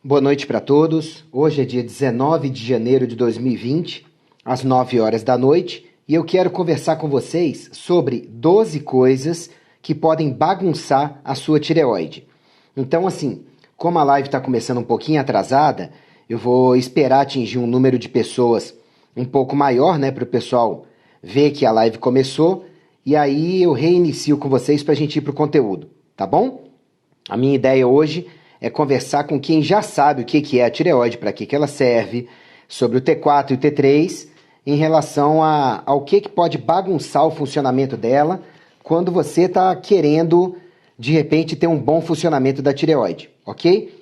Boa noite para todos. Hoje é dia 19 de janeiro de 2020, às 9 horas da noite, e eu quero conversar com vocês sobre 12 coisas que podem bagunçar a sua tireoide. Então, assim, como a live está começando um pouquinho atrasada, eu vou esperar atingir um número de pessoas um pouco maior, né, para o pessoal ver que a live começou, e aí eu reinicio com vocês para a gente ir para o conteúdo, tá bom? A minha ideia hoje é conversar com quem já sabe o que é a tireoide, para que ela serve, sobre o T4 e o T3, em relação ao que pode bagunçar o funcionamento dela quando você está querendo, de repente, ter um bom funcionamento da tireoide, ok?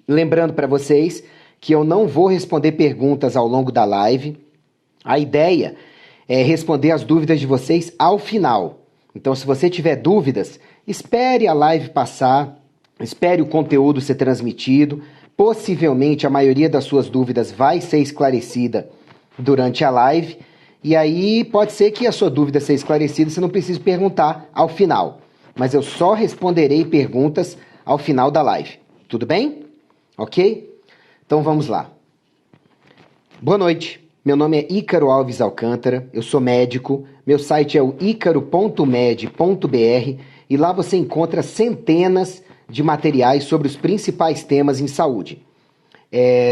Lembrando para vocês que eu não vou responder perguntas ao longo da live. A ideia é responder as dúvidas de vocês ao final. Então, se você tiver dúvidas, espere a live passar, espere o conteúdo ser transmitido. Possivelmente a maioria das suas dúvidas vai ser esclarecida durante a live. E aí pode ser que a sua dúvida seja esclarecida, você não precise perguntar ao final. Mas eu só responderei perguntas ao final da live. Tudo bem? Ok? Então vamos lá. Boa noite. Meu nome é Ícaro Alves Alcântara, eu sou médico, meu site é o icaro.med.br e lá você encontra centenas de materiais sobre os principais temas em saúde.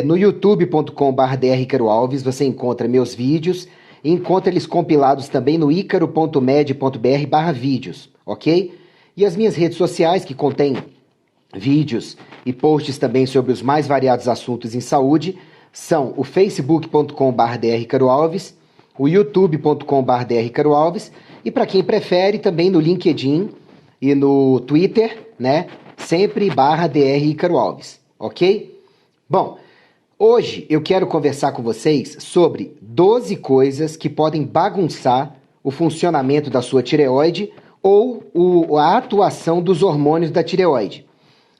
No youtube.com/drIcaroAlves você encontra meus vídeos e encontra eles compilados também no icaro.med.br/vídeos, ok? E as minhas redes sociais que contêm vídeos e posts também sobre os mais variados assuntos em saúde são o facebook.com/drIcaroAlves, o youtube.com/drIcaroAlves e para quem prefere também no LinkedIn e no Twitter, né? Sempre /drIcaroAlves, ok? Bom, hoje eu quero conversar com vocês sobre 12 coisas que podem bagunçar o funcionamento da sua tireoide ou a atuação dos hormônios da tireoide.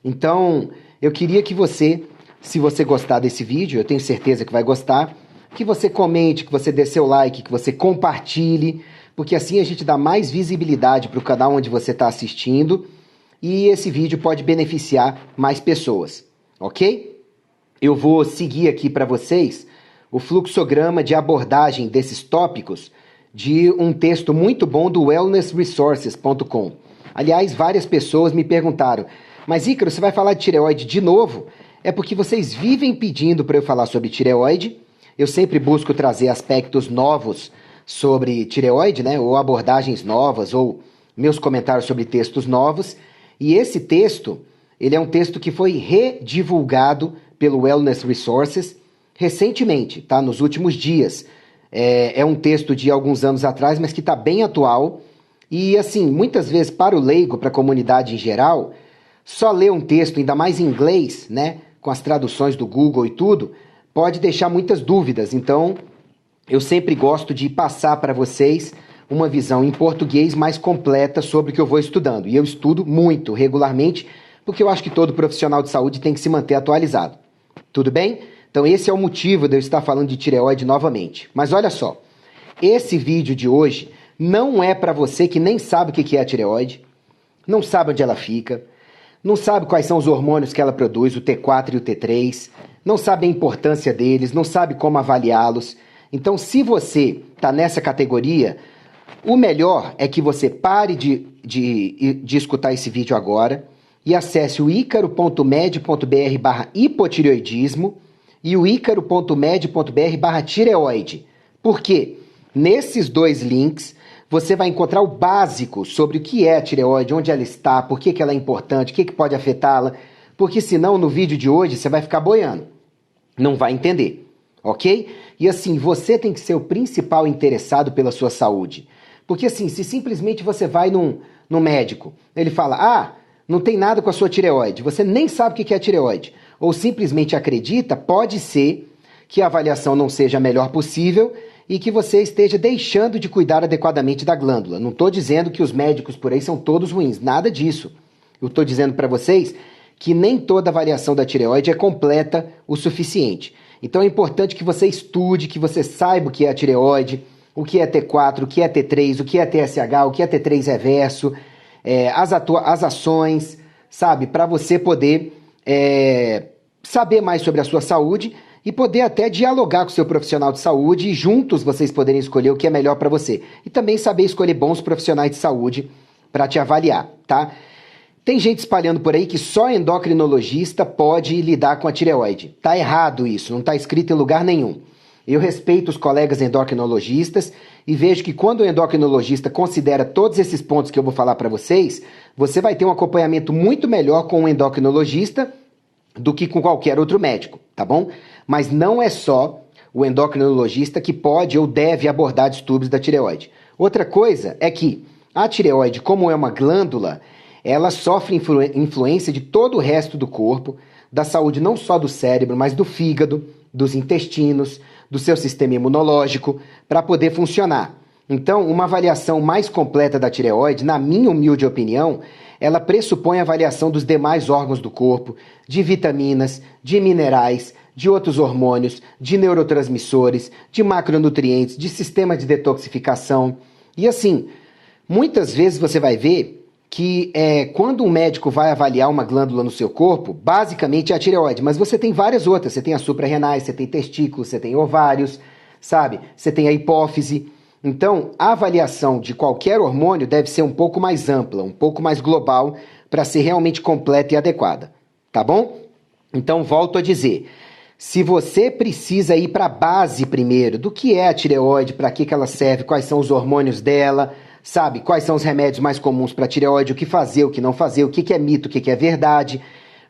Então, eu queria que você, se você gostar desse vídeo, eu tenho certeza que vai gostar, que você comente, que você dê seu like, que você compartilhe, porque assim a gente dá mais visibilidade para o canal onde você está assistindo e esse vídeo pode beneficiar mais pessoas, ok? Eu vou seguir aqui para vocês o fluxograma de abordagem desses tópicos de um texto muito bom do wellnessresources.com. Aliás, várias pessoas me perguntaram, mas Ícaro, você vai falar de tireoide de novo? É porque vocês vivem pedindo para eu falar sobre tireoide. Eu sempre busco trazer aspectos novos sobre tireoide, né? Ou abordagens novas, ou meus comentários sobre textos novos. E esse texto, ele é um texto que foi redivulgado pelo Wellness Resources recentemente, tá? Nos últimos dias. É um texto de alguns anos atrás, mas que está bem atual. E assim, muitas vezes para o leigo, para a comunidade em geral, só ler um texto, ainda mais em inglês, né? Com as traduções do Google e tudo, pode deixar muitas dúvidas. Então, eu sempre gosto de passar para vocês uma visão em português mais completa sobre o que eu vou estudando. E eu estudo muito, regularmente, porque eu acho que todo profissional de saúde tem que se manter atualizado. Tudo bem? Então esse é o motivo de eu estar falando de tireoide novamente. Mas olha só, esse vídeo de hoje não é para você que nem sabe o que é a tireoide, não sabe onde ela fica, não sabe quais são os hormônios que ela produz, o T4 e o T3, não sabe a importância deles, não sabe como avaliá-los. Então, se você está nessa categoria, o melhor é que você pare de escutar esse vídeo agora e acesse o icaro.med.br/hipotireoidismo e o icaro.med.br/tireoide. Por quê? Nesses dois links, você vai encontrar o básico sobre o que é a tireoide, onde ela está, por que ela é importante, o que pode afetá-la, porque senão no vídeo de hoje você vai ficar boiando, não vai entender, ok? E assim, você tem que ser o principal interessado pela sua saúde. Porque assim, se simplesmente você vai num médico, ele fala, não tem nada com a sua tireoide, você nem sabe o que é a tireoide, ou simplesmente acredita, pode ser que a avaliação não seja a melhor possível e que você esteja deixando de cuidar adequadamente da glândula. Não estou dizendo que os médicos por aí são todos ruins, nada disso. Eu estou dizendo para vocês que nem toda avaliação da tireoide é completa o suficiente. Então é importante que você estude, que você saiba o que é a tireoide, o que é T4, o que é T3, o que é TSH, o que é T3 reverso, as ações, sabe? Para você poder saber mais sobre a sua saúde e poder até dialogar com o seu profissional de saúde e juntos vocês poderem escolher o que é melhor para você. E também saber escolher bons profissionais de saúde para te avaliar, tá? Tem gente espalhando por aí que só endocrinologista pode lidar com a tireoide. Tá errado isso, não está escrito em lugar nenhum. Eu respeito os colegas endocrinologistas e vejo que quando o endocrinologista considera todos esses pontos que eu vou falar para vocês, você vai ter um acompanhamento muito melhor com um endocrinologista do que com qualquer outro médico, tá bom? Mas não é só o endocrinologista que pode ou deve abordar distúrbios da tireoide. Outra coisa é que a tireoide, como é uma glândula, ela sofre influência de todo o resto do corpo, da saúde não só do cérebro, mas do fígado, dos intestinos, do seu sistema imunológico, para poder funcionar. Então, uma avaliação mais completa da tireoide, na minha humilde opinião, ela pressupõe a avaliação dos demais órgãos do corpo, de vitaminas, de minerais, de outros hormônios, de neurotransmissores, de macronutrientes, de sistema de detoxificação. E assim, muitas vezes você vai ver que quando um médico vai avaliar uma glândula no seu corpo, basicamente é a tireoide, mas você tem várias outras. Você tem as suprarrenais, você tem testículos, você tem ovários, sabe? Você tem a hipófise. Então, a avaliação de qualquer hormônio deve ser um pouco mais ampla, um pouco mais global, para ser realmente completa e adequada, tá bom? Então, volto a dizer, se você precisa ir para a base primeiro, do que é a tireoide, para que ela serve, quais são os hormônios dela, sabe? Quais são os remédios mais comuns para tireoide, o que fazer, o que não fazer, o que é mito, o que é verdade.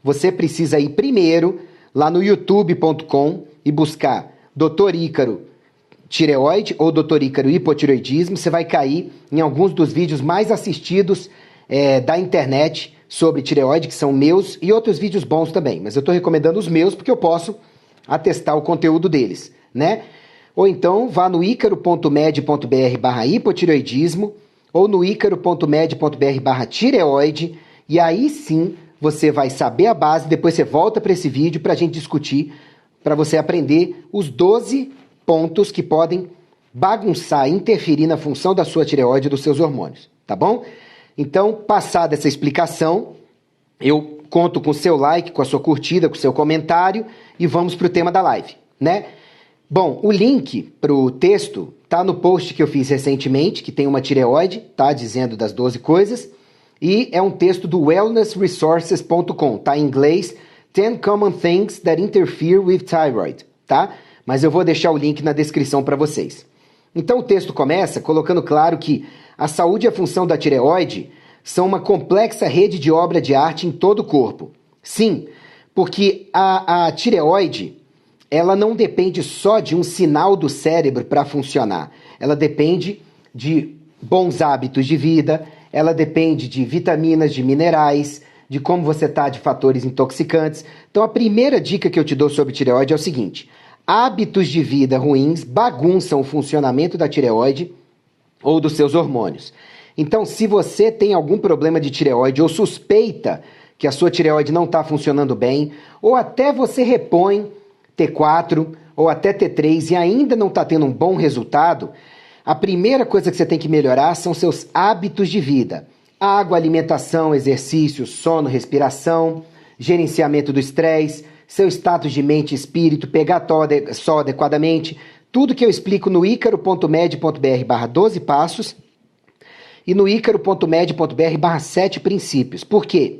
Você precisa ir primeiro lá no youtube.com e buscar Dr. Ícaro tireoide ou Dr. Ícaro hipotireoidismo. Você vai cair em alguns dos vídeos mais assistidos da internet sobre tireoide, que são meus, e outros vídeos bons também. Mas eu estou recomendando os meus porque eu posso atestar o conteúdo deles, né? Ou então vá no icaro.med.br/hipotireoidismo ou no icaro.med.br/tireoide, e aí sim você vai saber a base. Depois você volta para esse vídeo para a gente discutir, para você aprender os 12 pontos que podem bagunçar, interferir na função da sua tireoide e dos seus hormônios, tá bom? Então, passada essa explicação, eu conto com o seu like, com a sua curtida, com o seu comentário e vamos para o tema da live, né? Bom, o link para o texto tá no post que eu fiz recentemente, que tem uma tireoide, tá? Dizendo das 12 coisas, e é um texto do wellnessresources.com, tá? Em inglês, 10 Common Things That Interfere with Thyroid, tá? Mas eu vou deixar o link na descrição para vocês. Então o texto começa colocando claro que a saúde e a função da tireoide são uma complexa rede de obra de arte em todo o corpo. Sim, porque a tireoide, ela não depende só de um sinal do cérebro para funcionar. Ela depende de bons hábitos de vida, ela depende de vitaminas, de minerais, de como você está, de fatores intoxicantes. Então a primeira dica que eu te dou sobre tireoide é o seguinte: hábitos de vida ruins bagunçam o funcionamento da tireoide ou dos seus hormônios. Então, se você tem algum problema de tireoide ou suspeita que a sua tireoide não está funcionando bem, ou até você repõe T4 ou até T3 e ainda não está tendo um bom resultado, a primeira coisa que você tem que melhorar são seus hábitos de vida. Água, alimentação, exercício, sono, respiração, gerenciamento do estresse, seu status de mente e espírito, pegar sol adequadamente, tudo que eu explico no icaro.med.br/12 passos e no icaro.med.br/7 princípios. Por quê?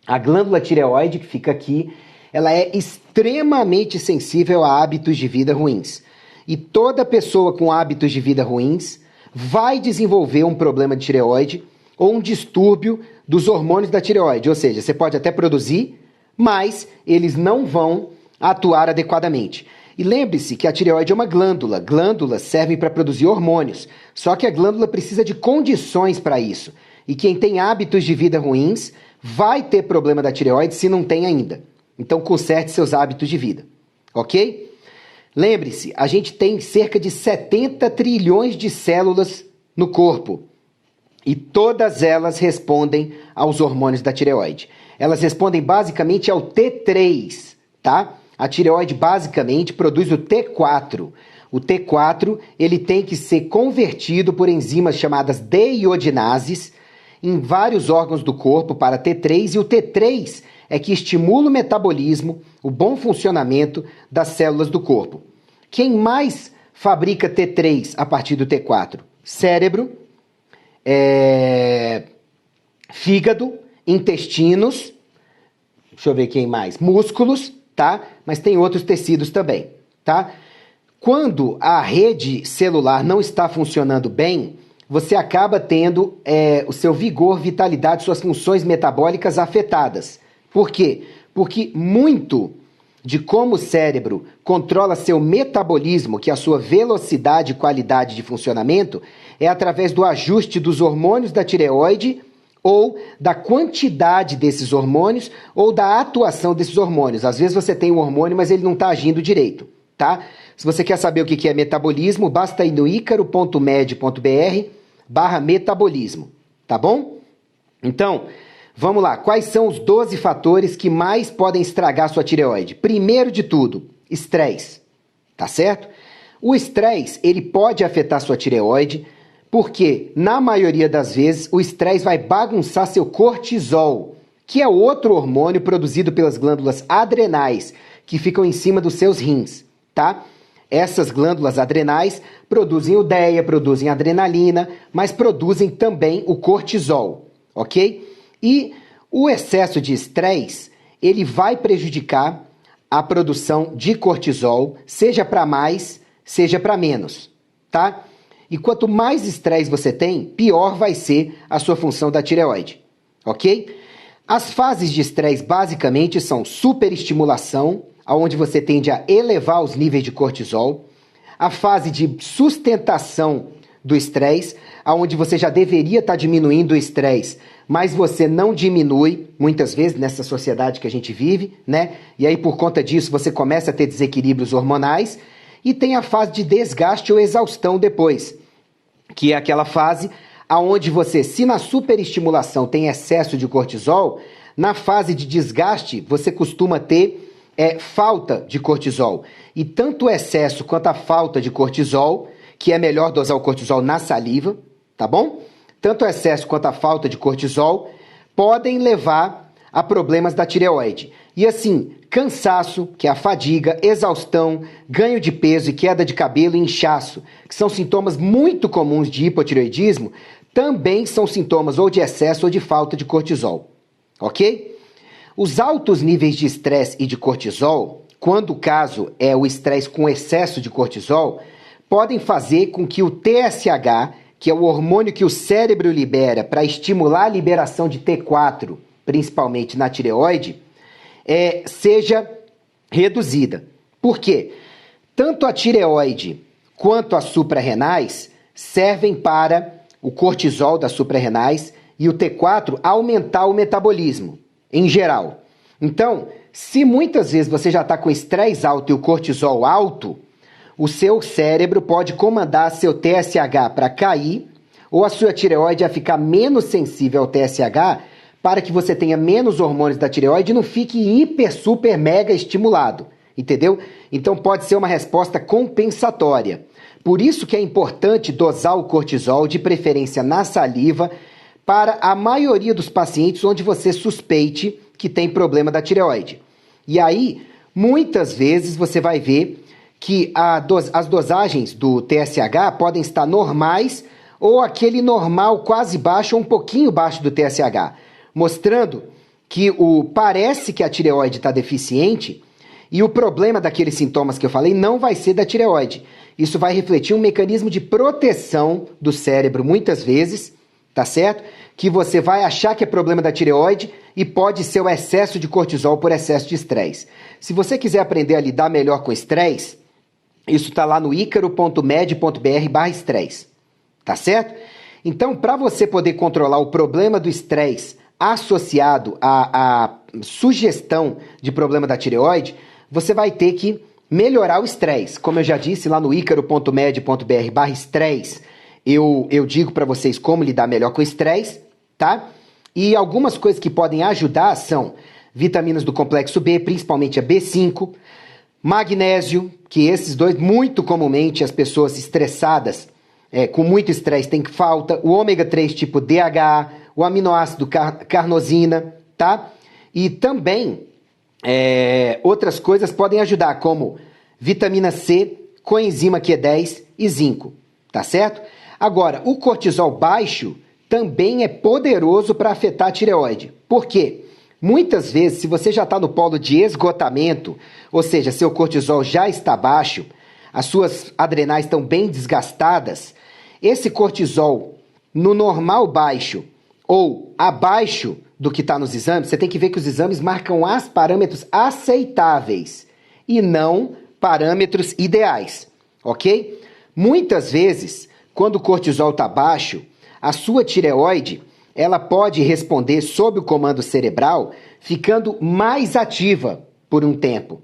A glândula tireoide, que fica aqui, ela é extremamente sensível a hábitos de vida ruins. E toda pessoa com hábitos de vida ruins vai desenvolver um problema de tireoide ou um distúrbio dos hormônios da tireoide. Ou seja, você pode até produzir, mas eles não vão atuar adequadamente. E lembre-se que a tireoide é uma glândula. Glândulas servem para produzir hormônios. Só que a glândula precisa de condições para isso. E quem tem hábitos de vida ruins vai ter problema da tireoide se não tem ainda. Então conserte seus hábitos de vida, ok? Lembre-se, a gente tem cerca de 70 trilhões de células no corpo. E todas elas respondem aos hormônios da tireoide. Elas respondem basicamente ao T3, tá? A tireoide basicamente produz o T4. O T4, ele tem que ser convertido por enzimas chamadas deiodinases em vários órgãos do corpo para T3, e o T3 é que estimula o metabolismo, o bom funcionamento das células do corpo. Quem mais fabrica T3 a partir do T4? Cérebro, fígado, intestinos, deixa eu ver quem mais, músculos, tá? Mas tem outros tecidos também, tá? Quando a rede celular não está funcionando bem, você acaba tendo o seu vigor, vitalidade, suas funções metabólicas afetadas. Por quê? Porque muito de como o cérebro controla seu metabolismo, que é a sua velocidade e qualidade de funcionamento, é através do ajuste dos hormônios da tireoide ou da quantidade desses hormônios ou da atuação desses hormônios. Às vezes você tem um hormônio, mas ele não está agindo direito, tá? Se você quer saber o que é metabolismo, basta ir no icaro.med.br/metabolismo, tá bom? Então, vamos lá. Quais são os 12 fatores que mais podem estragar sua tireoide? Primeiro de tudo, estresse, tá certo? O estresse, ele pode afetar sua tireoide, porque, na maioria das vezes, o estresse vai bagunçar seu cortisol, que é outro hormônio produzido pelas glândulas adrenais, que ficam em cima dos seus rins, tá? Essas glândulas adrenais produzem ureia, produzem adrenalina, mas produzem também o cortisol, ok? E o excesso de estresse, ele vai prejudicar a produção de cortisol, seja para mais, seja para menos, tá? E quanto mais estresse você tem, pior vai ser a sua função da tireoide, ok? As fases de estresse basicamente são superestimulação, onde você tende a elevar os níveis de cortisol, a fase de sustentação do estresse, onde você já deveria estar diminuindo o estresse, mas você não diminui, muitas vezes, nessa sociedade que a gente vive, né? E aí, por conta disso, você começa a ter desequilíbrios hormonais, e tem a fase de desgaste ou exaustão depois, que é aquela fase onde você, se na superestimulação tem excesso de cortisol, na fase de desgaste você costuma ter falta de cortisol. E tanto o excesso quanto a falta de cortisol, que é melhor dosar o cortisol na saliva, tá bom? Tanto o excesso quanto a falta de cortisol podem levar a problemas da tireoide. E assim, cansaço, que é a fadiga, exaustão, ganho de peso e queda de cabelo e inchaço, que são sintomas muito comuns de hipotireoidismo, também são sintomas ou de excesso ou de falta de cortisol, ok? Os altos níveis de estresse e de cortisol, quando o caso é o estresse com excesso de cortisol, podem fazer com que o TSH, que é o hormônio que o cérebro libera para estimular a liberação de T4, principalmente na tireoide, seja reduzida. Por quê? Tanto a tireoide quanto as suprarrenais servem para o cortisol das suprarrenais e o T4 aumentar o metabolismo, em geral. Então, se muitas vezes você já está com estresse alto e o cortisol alto, o seu cérebro pode comandar seu TSH para cair ou a sua tireoide a ficar menos sensível ao TSH para que você tenha menos hormônios da tireoide e não fique hiper, super, mega estimulado, entendeu? Então pode ser uma resposta compensatória. Por isso que é importante dosar o cortisol, de preferência na saliva, para a maioria dos pacientes onde você suspeite que tem problema da tireoide. E aí, muitas vezes você vai ver que as dosagens do TSH podem estar normais ou aquele normal quase baixo ou um pouquinho baixo do TSH, mostrando que parece que a tireoide está deficiente e o problema daqueles sintomas que eu falei não vai ser da tireoide. Isso vai refletir um mecanismo de proteção do cérebro, muitas vezes, tá certo? Que você vai achar que é problema da tireoide e pode ser o excesso de cortisol por excesso de estresse. Se você quiser aprender a lidar melhor com estresse, isso está lá no icaro.med.br/estresse, tá certo? Então, para você poder controlar o problema do estresse associado à sugestão de problema da tireoide, você vai ter que melhorar o estresse. Como eu já disse lá no icaro.med.br/estresse, eu digo para vocês como lidar melhor com o estresse, tá? E algumas coisas que podem ajudar são vitaminas do complexo B, principalmente a B5, magnésio, que esses dois, muito comumente, as pessoas estressadas, com muito estresse, têm falta, o ômega 3 tipo DHA, o aminoácido carnosina, tá? E também outras coisas podem ajudar, como vitamina C, coenzima Q10 e zinco, tá certo? Agora, o cortisol baixo também é poderoso para afetar a tireoide. Por quê? Muitas vezes, se você já está no polo de esgotamento, ou seja, seu cortisol já está baixo, as suas adrenais estão bem desgastadas, esse cortisol no normal baixo ou abaixo do que está nos exames, você tem que ver que os exames marcam parâmetros aceitáveis e não parâmetros ideais, ok? Muitas vezes, quando o cortisol está baixo, a sua tireoide ela pode responder sob o comando cerebral, ficando mais ativa por um tempo.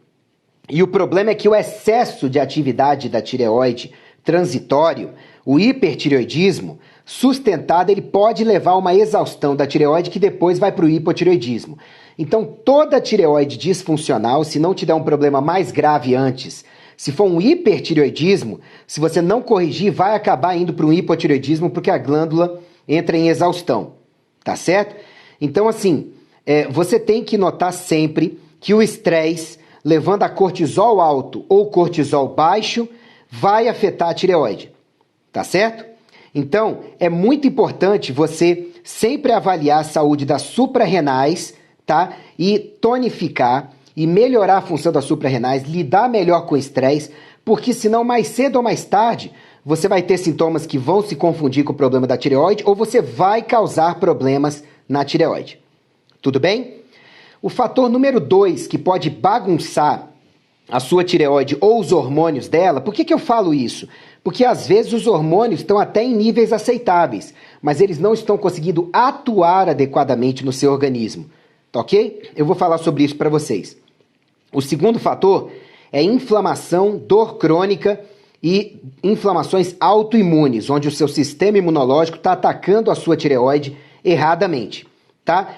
E o problema é que o excesso de atividade da tireoide transitório, o hipertireoidismo, sustentado, ele pode levar a uma exaustão da tireoide que depois vai para o hipotireoidismo. Então, toda tireoide disfuncional, se não te der um problema mais grave antes, se for um hipertireoidismo, se você não corrigir, vai acabar indo para um hipotireoidismo porque a glândula entra em exaustão, tá certo? Então, assim, você tem que notar sempre que o estresse, levando a cortisol alto ou cortisol baixo, vai afetar a tireoide, tá certo? Então, é muito importante você sempre avaliar a saúde das suprarrenais, tá? E tonificar e melhorar a função das suprarrenais, lidar melhor com o estresse, porque senão mais cedo ou mais tarde você vai ter sintomas que vão se confundir com o problema da tireoide ou você vai causar problemas na tireoide. Tudo bem? O fator número 2 que pode bagunçar a sua tireoide ou os hormônios dela, por que eu falo isso? Porque às vezes os hormônios estão até em níveis aceitáveis, mas eles não estão conseguindo atuar adequadamente no seu organismo, tá ok? Eu vou falar sobre isso para vocês. O segundo fator é inflamação, dor crônica e inflamações autoimunes, onde o seu sistema imunológico está atacando a sua tireoide erradamente, tá?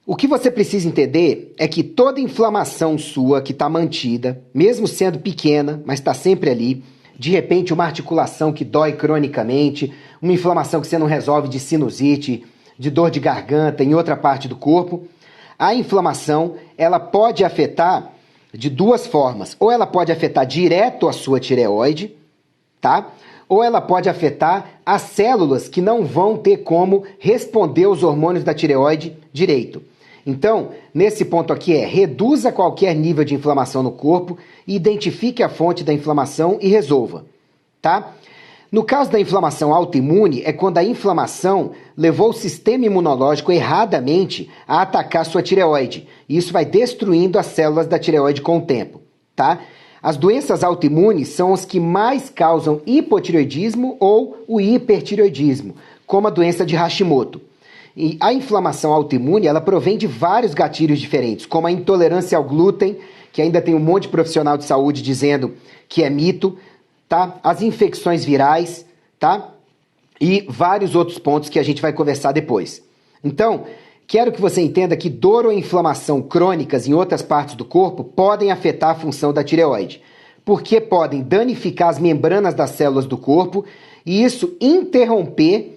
O que você precisa entender é que toda inflamação sua que está mantida, mesmo sendo pequena, mas está sempre ali, de repente uma articulação que dói cronicamente, uma inflamação que você não resolve de sinusite, de dor de garganta em outra parte do corpo, a inflamação ela pode afetar de duas formas. Ou ela pode afetar direto a sua tireoide, tá? Ou ela pode afetar as células que não vão ter como responder aos hormônios da tireoide direito. Então, nesse ponto aqui reduza qualquer nível de inflamação no corpo, identifique a fonte da inflamação e resolva, tá? No caso da inflamação autoimune, é quando a inflamação levou o sistema imunológico erradamente a atacar sua tireoide. E isso vai destruindo as células da tireoide com o tempo, tá? As doenças autoimunes são as que mais causam hipotireoidismo ou o hipertireoidismo, como a doença de Hashimoto. E a inflamação autoimune, ela provém de vários gatilhos diferentes, como a intolerância ao glúten, que ainda tem um monte de profissional de saúde dizendo que é mito, tá? As infecções virais, tá? E vários outros pontos que a gente vai conversar depois. Então, quero que você entenda que dor ou inflamação crônicas em outras partes do corpo podem afetar a função da tireoide, porque podem danificar as membranas das células do corpo e isso interromper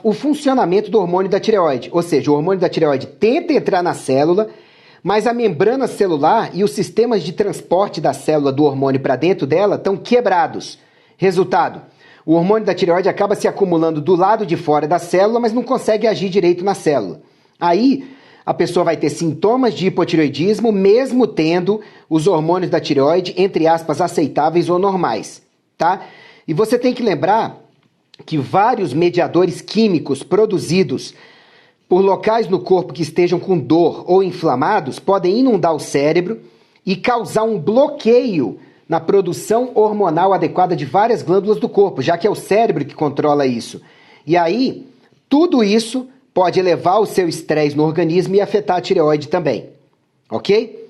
o funcionamento do hormônio da tireoide. Ou seja, o hormônio da tireoide tenta entrar na célula, mas a membrana celular e os sistemas de transporte da célula do hormônio para dentro dela estão quebrados. Resultado, o hormônio da tireoide acaba se acumulando do lado de fora da célula, mas não consegue agir direito na célula. Aí, a pessoa vai ter sintomas de hipotireoidismo, mesmo tendo os hormônios da tireoide, entre aspas, aceitáveis ou normais, tá? E você tem que lembrar que vários mediadores químicos produzidos por locais no corpo que estejam com dor ou inflamados podem inundar o cérebro e causar um bloqueio na produção hormonal adequada de várias glândulas do corpo, já que é o cérebro que controla isso. E aí, tudo isso pode elevar o seu estresse no organismo e afetar a tireoide também, ok?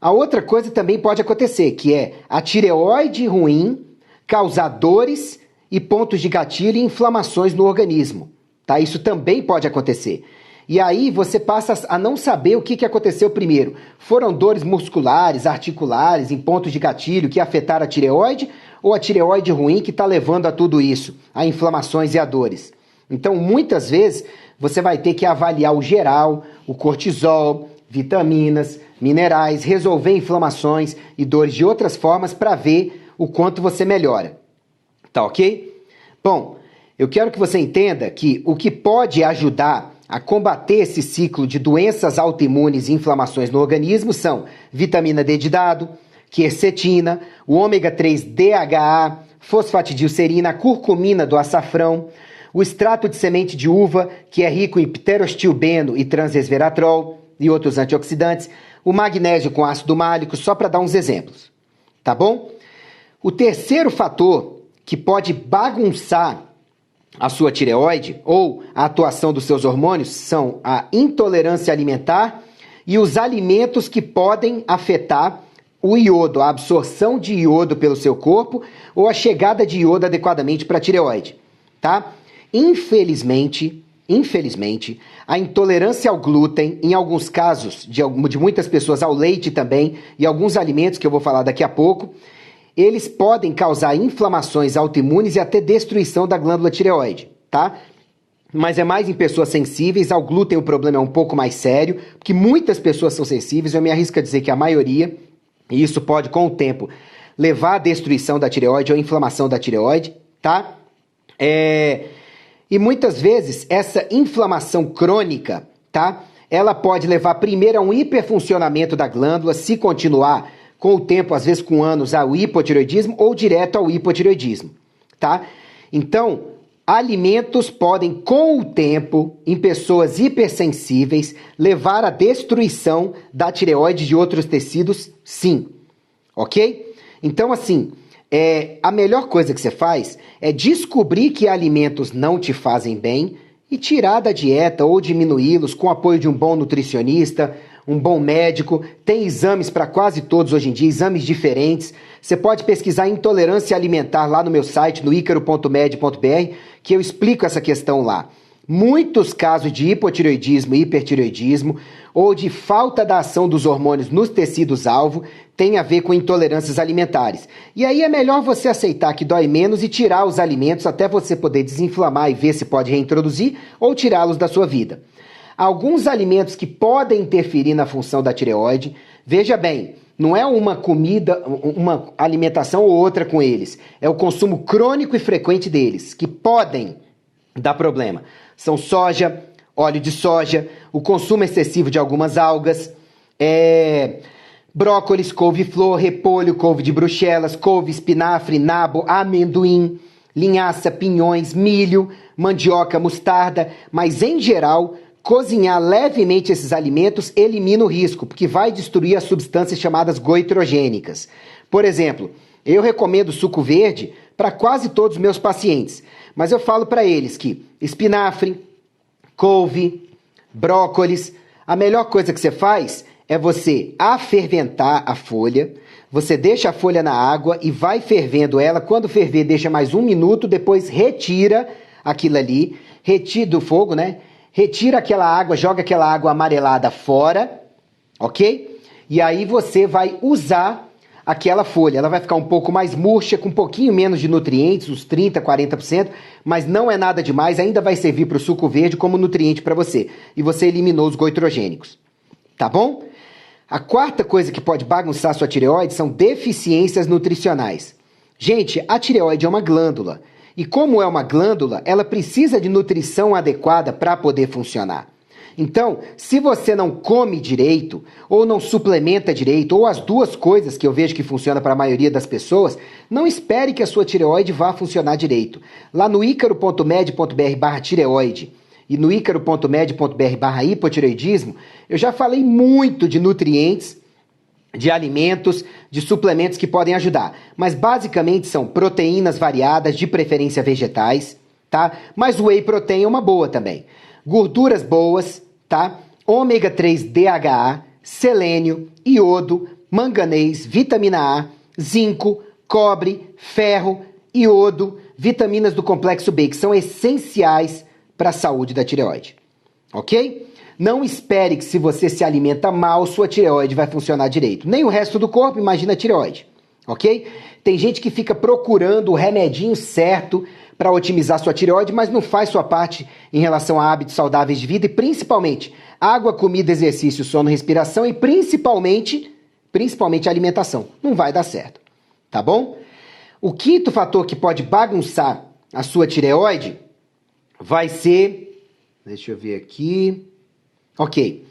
A outra coisa também pode acontecer, que é a tireoide ruim causar dores e pontos de gatilho e inflamações no organismo, tá? Isso também pode acontecer. E aí você passa a não saber o que aconteceu primeiro. Foram dores musculares, articulares, em pontos de gatilho que afetaram a tireoide ou a tireoide ruim que está levando a tudo isso, a inflamações e a dores? Então, muitas vezes, você vai ter que avaliar o geral, o cortisol, vitaminas, minerais, resolver inflamações e dores de outras formas para ver o quanto você melhora. Tá ok? Bom, eu quero que você entenda que o que pode ajudar a combater esse ciclo de doenças autoimunes e inflamações no organismo são vitamina D de dado, quercetina, o ômega 3 DHA, fosfatidilcerina, a curcumina do açafrão, o extrato de semente de uva, que é rico em pterostilbeno e transresveratrol e outros antioxidantes, o magnésio com ácido málico, só para dar uns exemplos. Tá bom? O terceiro fator que pode bagunçar a sua tireoide ou a atuação dos seus hormônios são a intolerância alimentar e os alimentos que podem afetar o iodo, a absorção de iodo pelo seu corpo ou a chegada de iodo adequadamente para a tireoide, tá? Infelizmente, a intolerância ao glúten, em alguns casos, de muitas pessoas ao leite também, e alguns alimentos que eu vou falar daqui a pouco, eles podem causar inflamações autoimunes e até destruição da glândula tireoide, tá? Mas é mais em pessoas sensíveis, ao glúten o problema é um pouco mais sério, porque muitas pessoas são sensíveis, eu me arrisco a dizer que a maioria, e isso pode, com o tempo, levar à destruição da tireoide ou inflamação da tireoide, tá? E muitas vezes essa inflamação crônica, tá? Ela pode levar primeiro a um hiperfuncionamento da glândula, se continuar com o tempo, às vezes com anos, ao hipotireoidismo ou direto ao hipotireoidismo, tá? Então, alimentos podem, com o tempo, em pessoas hipersensíveis, levar à destruição da tireoide e de outros tecidos, sim, ok? Então, assim, a melhor coisa que você faz é descobrir que alimentos não te fazem bem e tirar da dieta ou diminuí-los com o apoio de um bom nutricionista, um bom médico. Tem exames para quase todos hoje em dia, exames diferentes. Você pode pesquisar intolerância alimentar lá no meu site, no icaro.med.br, que eu explico essa questão lá. Muitos casos de hipotireoidismo e hipertireoidismo ou de falta da ação dos hormônios nos tecidos-alvo tem a ver com intolerâncias alimentares. E aí é melhor você aceitar que dói menos e tirar os alimentos até você poder desinflamar e ver se pode reintroduzir ou tirá-los da sua vida. Alguns alimentos que podem interferir na função da tireoide, veja bem, não é uma comida, uma alimentação ou outra com eles, é o consumo crônico e frequente deles, que podem dar problema. São soja, óleo de soja, o consumo excessivo de algumas algas, brócolis, couve-flor, repolho, couve de Bruxelas, couve, espinafre, nabo, amendoim, linhaça, pinhões, milho, mandioca, mostarda, mas em geral, cozinhar levemente esses alimentos elimina o risco, porque vai destruir as substâncias chamadas goitrogênicas. Por exemplo, eu recomendo suco verde para quase todos os meus pacientes, mas eu falo para eles que espinafre, couve, brócolis, a melhor coisa que você faz é você aferventar a folha, você deixa a folha na água e vai fervendo ela, quando ferver deixa mais 1 minuto, depois retira aquilo ali, retira do fogo, né? Retira aquela água, joga aquela água amarelada fora, ok? E aí você vai usar aquela folha. Ela vai ficar um pouco mais murcha, com um pouquinho menos de nutrientes, uns 30%, 40%, mas não é nada demais, ainda vai servir para o suco verde como nutriente para você. E você eliminou os goitrogênicos, tá bom? A quarta coisa que pode bagunçar sua tireoide são deficiências nutricionais. Gente, a tireoide é uma glândula. E como é uma glândula, ela precisa de nutrição adequada para poder funcionar. Então, se você não come direito, ou não suplementa direito, ou as duas coisas que eu vejo que funciona para a maioria das pessoas, não espere que a sua tireoide vá funcionar direito. Lá no icaro.med.br/tireoide e no icaro.med.br/hipotireoidismo, eu já falei muito de nutrientes, de alimentos, de suplementos que podem ajudar. Mas basicamente são proteínas variadas, de preferência vegetais, tá? Mas o whey protein é uma boa também. Gorduras boas, tá? Ômega 3 DHA, selênio, iodo, manganês, vitamina A, zinco, cobre, ferro, iodo, vitaminas do complexo B, que são essenciais para a saúde da tireoide. Ok? Não espere que se você se alimenta mal, sua tireoide vai funcionar direito. Nem o resto do corpo, imagina a tireoide. Ok? Tem gente que fica procurando o remedinho certo para otimizar sua tireoide, mas não faz sua parte em relação a hábitos saudáveis de vida e principalmente água, comida, exercício, sono, respiração e principalmente alimentação. Não vai dar certo, tá bom? O quinto fator que pode bagunçar a sua tireoide vai ser, deixa eu ver aqui, ok,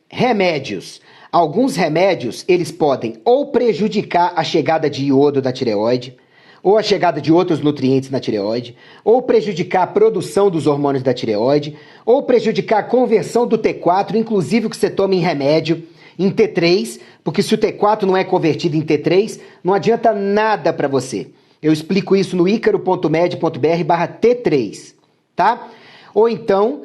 remédios. Alguns remédios, eles podem ou prejudicar a chegada de iodo da tireoide, ou a chegada de outros nutrientes na tireoide, ou prejudicar a produção dos hormônios da tireoide, ou prejudicar a conversão do T4, inclusive o que você toma em remédio, em T3, porque se o T4 não é convertido em T3, não adianta nada para você. Eu explico isso no icaro.med.br/T3, tá? Ou então,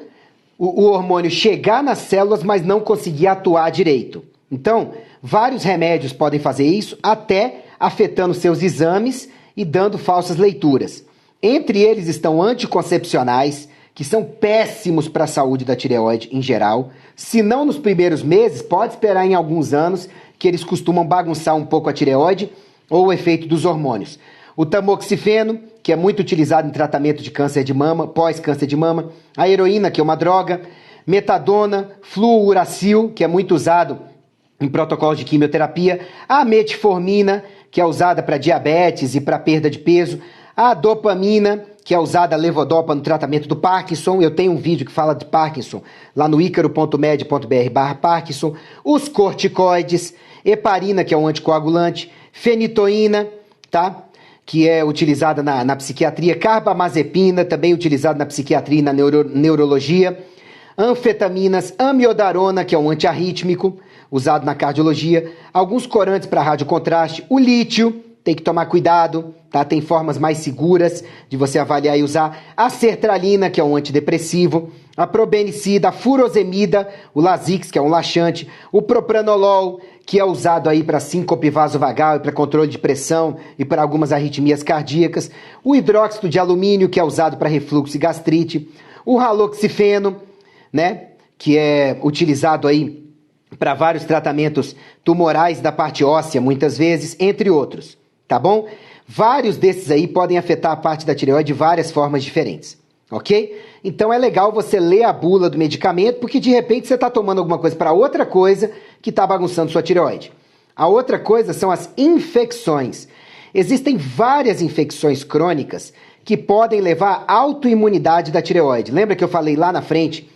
o hormônio chegar nas células, mas não conseguir atuar direito. Então, vários remédios podem fazer isso, até afetando seus exames e dando falsas leituras. Entre eles estão anticoncepcionais, que são péssimos para a saúde da tireoide em geral. Se não nos primeiros meses, pode esperar em alguns anos, que eles costumam bagunçar um pouco a tireoide ou o efeito dos hormônios. O tamoxifeno, que é muito utilizado em tratamento de câncer de mama, pós-câncer de mama. A heroína, que é uma droga. Metadona, fluoracil, que é muito usado em protocolos de quimioterapia. A metformina, que é usada para diabetes e para perda de peso. A dopamina, que é usada a levodopa no tratamento do Parkinson. Eu tenho um vídeo que fala de Parkinson lá no icaro.med.br/Parkinson. Os corticoides, heparina, que é um anticoagulante, fenitoína, tá? Que é utilizada na psiquiatria, carbamazepina, também utilizada na psiquiatria e na neurologia, anfetaminas, amiodarona, que é um antiarrítmico, usado na cardiologia, alguns corantes para radiocontraste, o lítio, tem que tomar cuidado, tá? Tem formas mais seguras de você avaliar e usar, a sertralina, que é um antidepressivo, a probenicida, a furosemida, o Lasix, que é um laxante, o propranolol, que é usado aí para síncope vasovagal e para controle de pressão e para algumas arritmias cardíacas, o hidróxido de alumínio, que é usado para refluxo e gastrite, o raloxifeno, né, que é utilizado aí para vários tratamentos tumorais da parte óssea, muitas vezes, entre outros, tá bom? Vários desses aí podem afetar a parte da tireoide de várias formas diferentes, ok? Então é legal você ler a bula do medicamento, porque de repente você está tomando alguma coisa para outra coisa que está bagunçando sua tireoide. A outra coisa são as infecções. Existem várias infecções crônicas que podem levar à autoimunidade da tireoide. Lembra que eu falei lá na frente,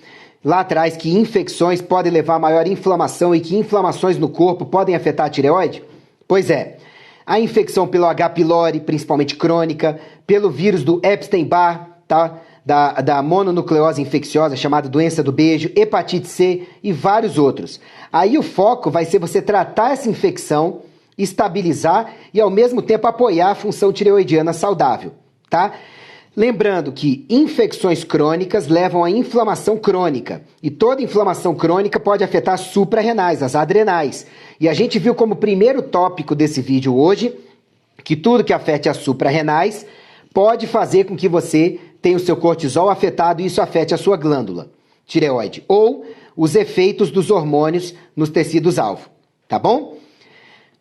lá atrás, que infecções podem levar a maior inflamação e que inflamações no corpo podem afetar a tireoide? Pois é, a infecção pelo H. pylori, principalmente crônica, pelo vírus do Epstein-Barr, tá? Da mononucleose infecciosa, chamada doença do beijo, hepatite C e vários outros. Aí o foco vai ser você tratar essa infecção, estabilizar e ao mesmo tempo apoiar a função tireoidiana saudável, tá? Lembrando que infecções crônicas levam à inflamação crônica e toda inflamação crônica pode afetar as suprarrenais, as adrenais. E a gente viu como primeiro tópico desse vídeo hoje que tudo que afete as suprarrenais pode fazer com que você tenha o seu cortisol afetado e isso afete a sua glândula tireoide ou os efeitos dos hormônios nos tecidos-alvo, tá bom?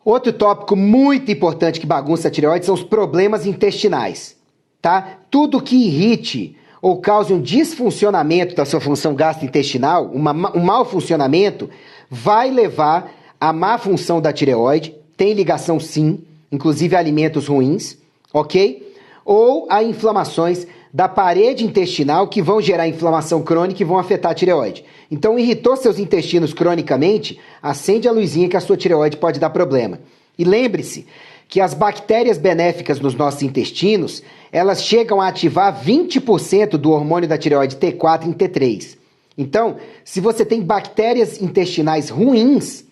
Outro tópico muito importante que bagunça a tireoide são os problemas intestinais. Tá? Tudo que irrite ou cause um desfuncionamento da sua função gastrointestinal, um mau funcionamento, vai levar à má função da tireoide, tem ligação sim, inclusive a alimentos ruins, ok? Ou a inflamações da parede intestinal que vão gerar inflamação crônica e vão afetar a tireoide. Então, irritou seus intestinos cronicamente, acende a luzinha que a sua tireoide pode dar problema. E lembre-se que as bactérias benéficas nos nossos intestinos, elas chegam a ativar 20% do hormônio da tireoide T4 em T3. Então, se você tem bactérias intestinais ruins,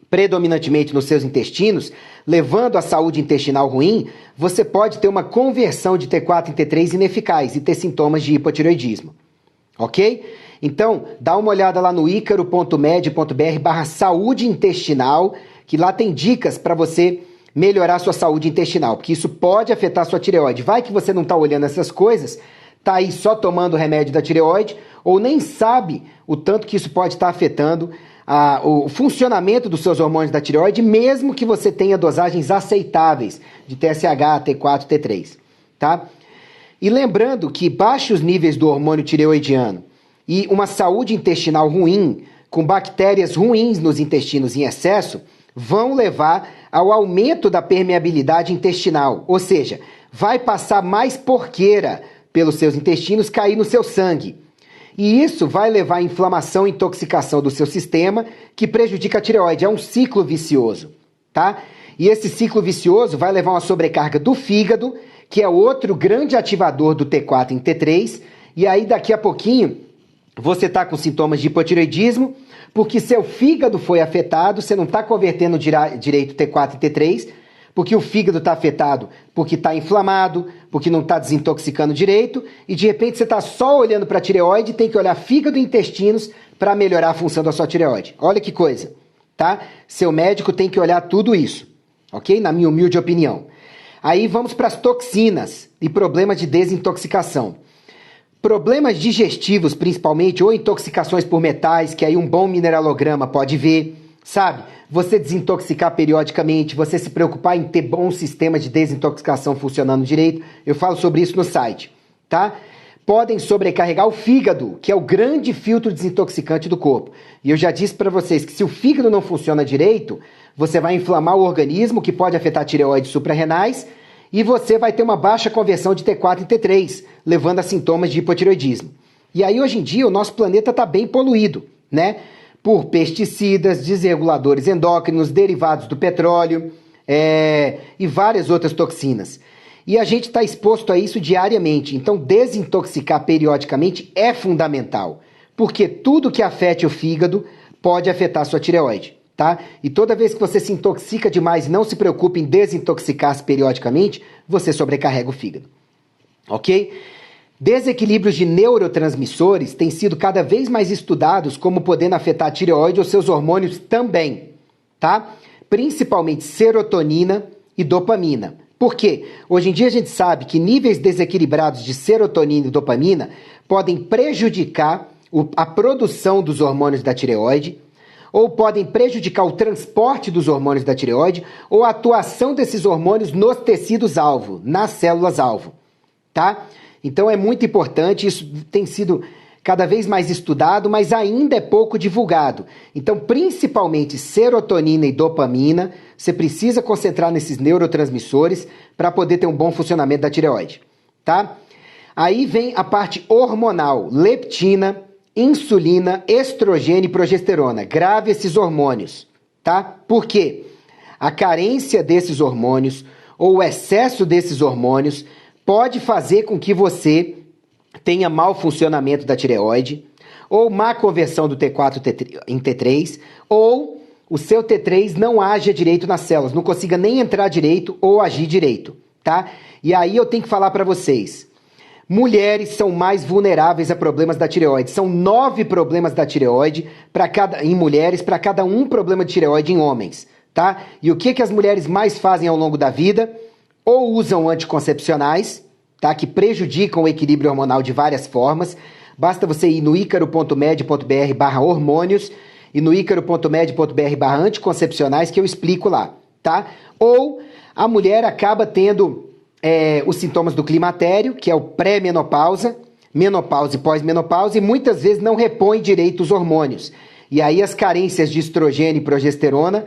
predominantemente nos seus intestinos, levando à saúde intestinal ruim, você pode ter uma conversão de T4 em T3 ineficaz e ter sintomas de hipotireoidismo. Ok? Então, dá uma olhada lá no icaro.med.br/saúde intestinal, que lá tem dicas para você melhorar sua saúde intestinal, porque isso pode afetar sua tireoide. Vai que você não está olhando essas coisas, tá aí só tomando o remédio da tireoide, ou nem sabe o tanto que isso pode estar afetando o funcionamento dos seus hormônios da tireoide, mesmo que você tenha dosagens aceitáveis de TSH, T4, T3, tá? E lembrando que baixos níveis do hormônio tireoidiano e uma saúde intestinal ruim, com bactérias ruins nos intestinos em excesso, vão levar ao aumento da permeabilidade intestinal, ou seja, vai passar mais porqueira pelos seus intestinos, cair no seu sangue. E isso vai levar à inflamação e intoxicação do seu sistema, que prejudica a tireoide. É um ciclo vicioso, tá? E esse ciclo vicioso vai levar a uma sobrecarga do fígado, que é outro grande ativador do T4 em T3, e aí daqui a pouquinho você está com sintomas de hipotireoidismo, porque seu fígado foi afetado, você não está convertendo direito T4 em T3, porque o fígado está afetado, porque está inflamado, porque não está desintoxicando direito, e de repente você está só olhando para a tireoide e tem que olhar fígado e intestinos para melhorar a função da sua tireoide. Olha que coisa, tá? Seu médico tem que olhar tudo isso, ok? Na minha humilde opinião. Aí vamos para as toxinas e problemas de desintoxicação. Problemas digestivos, principalmente, ou intoxicações por metais, que aí um bom mineralograma pode ver, sabe? Você desintoxicar periodicamente, você se preocupar em ter bom sistema de desintoxicação funcionando direito. Eu falo sobre isso no site, tá? Podem sobrecarregar o fígado, que é o grande filtro desintoxicante do corpo. E eu já disse para vocês que se o fígado não funciona direito, você vai inflamar o organismo, que pode afetar tireoides suprarrenais, e você vai ter uma baixa conversão de T4 em T3, levando a sintomas de hipotireoidismo. E aí, hoje em dia, o nosso planeta está bem poluído, né? Por pesticidas, desreguladores endócrinos, derivados do petróleo e várias outras toxinas. E a gente está exposto a isso diariamente. Então, desintoxicar periodicamente é fundamental, porque tudo que afete o fígado pode afetar a sua tireoide. Tá? E toda vez que você se intoxica demais e não se preocupe em desintoxicar-se periodicamente, você sobrecarrega o fígado. Ok? Desequilíbrios de neurotransmissores têm sido cada vez mais estudados como podendo afetar a tireoide ou seus hormônios também, tá? Principalmente serotonina e dopamina. Por quê? Hoje em dia a gente sabe que níveis desequilibrados de serotonina e dopamina podem prejudicar a produção dos hormônios da tireoide, ou podem prejudicar o transporte dos hormônios da tireoide ou a atuação desses hormônios nos tecidos-alvo, nas células-alvo, tá? Então é muito importante, isso tem sido cada vez mais estudado, mas ainda é pouco divulgado. Então, principalmente serotonina e dopamina, você precisa concentrar nesses neurotransmissores para poder ter um bom funcionamento da tireoide, tá? Aí vem a parte hormonal, leptina, insulina, estrogênio e progesterona. Grave esses hormônios, tá? Por quê? A carência desses hormônios ou o excesso desses hormônios pode fazer com que você tenha mau funcionamento da tireoide, ou má conversão do T4 em T3, ou o seu T3 não haja direito nas células, não consiga nem entrar direito ou agir direito, tá? E aí eu tenho que falar para vocês, mulheres são mais vulneráveis a problemas da tireoide. São 9 problemas da tireoide em mulheres para cada um problema de tireoide em homens, tá? E o que as mulheres mais fazem ao longo da vida? Ou usam anticoncepcionais, tá? Que prejudicam o equilíbrio hormonal de várias formas. Basta você ir no icaro.med.br/hormônios e no icaro.med.br/anticoncepcionais que eu explico lá, tá? Ou a mulher acaba tendo os sintomas do climatério, que é o pré-menopausa, menopausa e pós-menopausa, e muitas vezes não repõe direito os hormônios. E aí as carências de estrogênio e progesterona,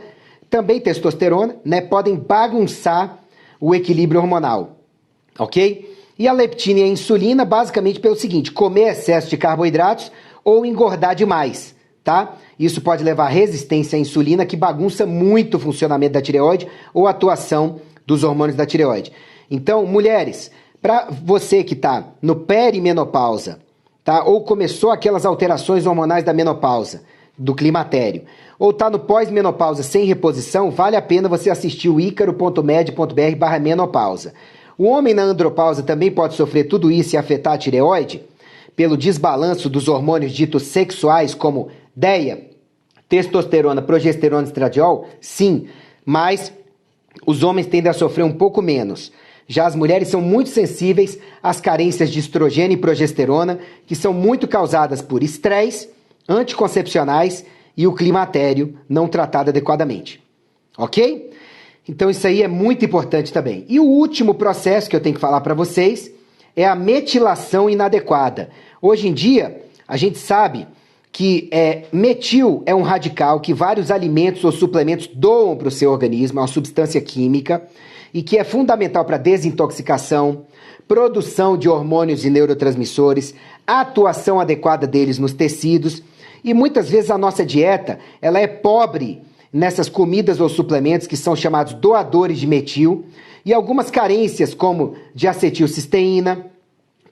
também testosterona, né, podem bagunçar o equilíbrio hormonal, ok? E a leptina e a insulina, basicamente pelo seguinte, comer excesso de carboidratos ou engordar demais, tá? Isso pode levar a resistência à insulina, que bagunça muito o funcionamento da tireoide ou a atuação dos hormônios da tireoide. Então, mulheres, para você que está no perimenopausa, tá? Ou começou aquelas alterações hormonais da menopausa, do climatério, ou está no pós-menopausa sem reposição, vale a pena você assistir o icaro.med.br/menopausa. O homem na andropausa também pode sofrer tudo isso e afetar a tireoide pelo desbalanço dos hormônios ditos sexuais, como DEA, testosterona, progesterona e estradiol? Sim, mas os homens tendem a sofrer um pouco menos. Já as mulheres são muito sensíveis às carências de estrogênio e progesterona, que são muito causadas por estresse, anticoncepcionais e o climatério não tratado adequadamente. Ok? Então isso aí é muito importante também. E o último processo que eu tenho que falar para vocês é a metilação inadequada. Hoje em dia, a gente sabe que metil é um radical que vários alimentos ou suplementos doam para o seu organismo, é uma substância química, e que é fundamental para desintoxicação, produção de hormônios e neurotransmissores, a atuação adequada deles nos tecidos, e muitas vezes a nossa dieta ela é pobre nessas comidas ou suplementos que são chamados doadores de metil, e algumas carências como de acetilcisteína,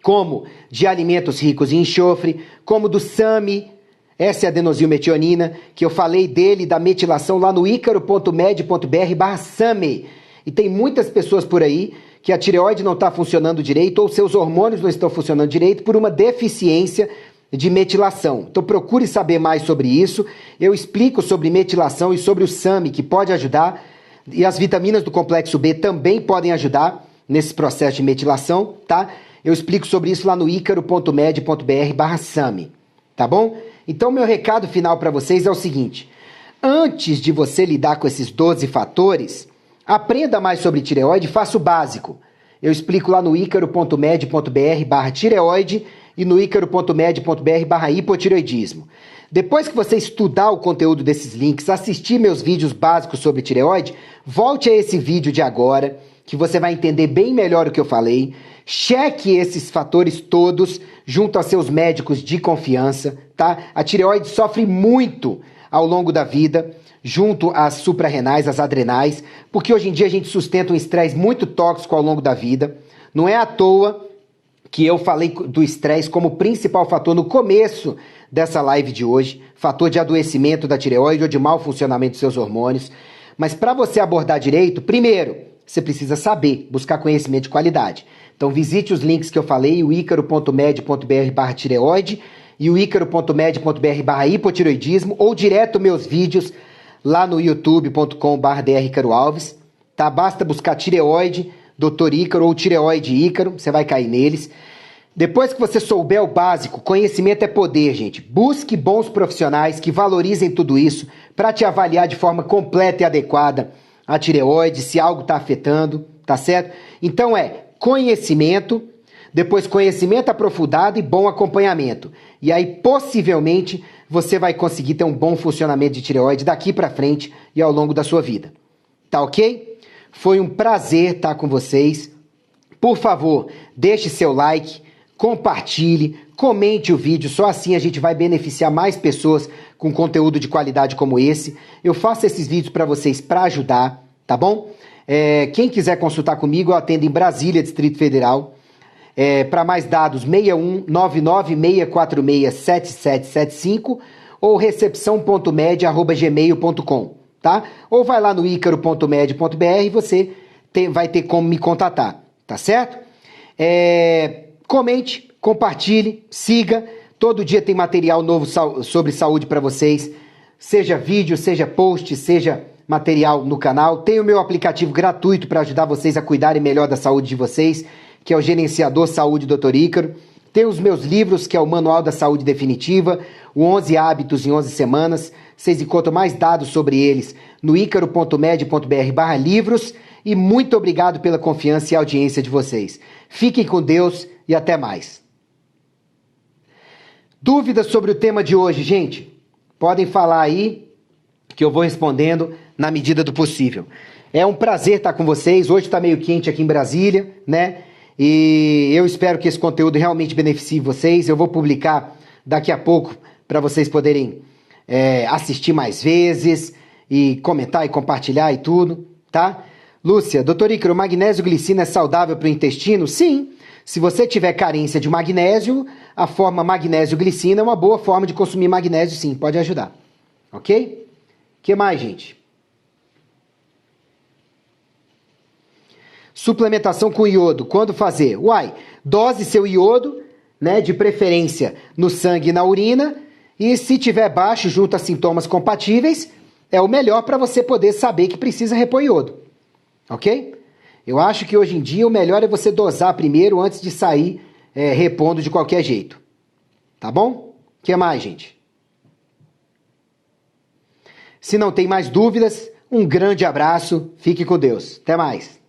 como de alimentos ricos em enxofre, como do SAMe, essa é a adenosilmetionina, que eu falei dele, da metilação lá no icaro.med.br/SAMe. E tem muitas pessoas por aí que a tireoide não está funcionando direito ou seus hormônios não estão funcionando direito por uma deficiência de metilação. Então procure saber mais sobre isso. Eu explico sobre metilação e sobre o SAMe, que pode ajudar, e as vitaminas do complexo B também podem ajudar nesse processo de metilação, tá? Eu explico sobre isso lá no icaro.med.br/SAMe, tá bom? Então, meu recado final para vocês é o seguinte: antes de você lidar com esses 12 fatores, aprenda mais sobre tireoide e faça o básico. Eu explico lá no icaro.med.br/tireoide e no icaro.med.br/hipotireoidismo. Depois que você estudar o conteúdo desses links, assistir meus vídeos básicos sobre tireoide, volte a esse vídeo de agora, que você vai entender bem melhor o que eu falei. Cheque esses fatores todos junto a seus médicos de confiança, tá? A tireoide sofre muito ao longo da vida, junto às suprarrenais, às adrenais, porque hoje em dia a gente sustenta um estresse muito tóxico ao longo da vida. Não é à toa que eu falei do estresse como principal fator no começo dessa live de hoje, fator de adoecimento da tireoide ou de mau funcionamento dos seus hormônios. Mas para você abordar direito, primeiro, você precisa saber, buscar conhecimento de qualidade. Então visite os links que eu falei, o icaro.med.br/tireoide e o icaro.med.br/hipotireoidismo, ou direto meus vídeos lá no youtube.com/drIcaroalves, tá? Basta buscar tireoide, Dr. Ícaro ou tireoide Ícaro, você vai cair neles. Depois que você souber o básico, conhecimento é poder, gente. Busque bons profissionais que valorizem tudo isso para te avaliar de forma completa e adequada a tireoide, se algo está afetando, tá certo? Então conhecimento, depois conhecimento aprofundado e bom acompanhamento. E aí, possivelmente, você vai conseguir ter um bom funcionamento de tireoide daqui para frente e ao longo da sua vida. Tá ok? Foi um prazer estar com vocês. Por favor, deixe seu like, compartilhe, comente o vídeo, só assim a gente vai beneficiar mais pessoas com conteúdo de qualidade como esse. Eu faço esses vídeos para vocês para ajudar, tá bom? Quem quiser consultar comigo, eu atendo em Brasília, Distrito Federal. Para mais dados, 61 996467775 ou recepção.med@gmail.com, tá? Ou vai lá no icaro.med.br e você vai ter como me contatar, tá certo? Comente, compartilhe, siga. Todo dia tem material novo sobre saúde para vocês, seja vídeo, seja post, seja material no canal. Tem o meu aplicativo gratuito para ajudar vocês a cuidarem melhor da saúde de vocês, que é o Gerenciador Saúde Dr. Ícaro. Tem os meus livros, que é o Manual da Saúde Definitiva, o 11 Hábitos em 11 Semanas. Vocês encontram mais dados sobre eles no icaro.med.br/livros. E muito obrigado pela confiança e audiência de vocês. Fiquem com Deus e até mais. Dúvidas sobre o tema de hoje, gente? Podem falar aí que eu vou respondendo na medida do possível. É um prazer estar com vocês. Hoje está meio quente aqui em Brasília, né? E eu espero que esse conteúdo realmente beneficie vocês. Eu vou publicar daqui a pouco para vocês poderem assistir mais vezes e comentar e compartilhar e tudo, tá? Lúcia, doutor Ícaro, magnésio glicina é saudável para o intestino? Sim. Se você tiver carência de magnésio, a forma magnésio glicina é uma boa forma de consumir magnésio, sim, pode ajudar. Ok? O que mais, gente? Suplementação com iodo, quando fazer? Dose seu iodo, né, de preferência no sangue e na urina, e se tiver baixo junto a sintomas compatíveis, é o melhor para você poder saber que precisa repor iodo. Ok? Eu acho que hoje em dia o melhor é você dosar primeiro antes de sair repondo de qualquer jeito. Tá bom? O que mais, gente? Se não tem mais dúvidas, um grande abraço, fique com Deus. Até mais.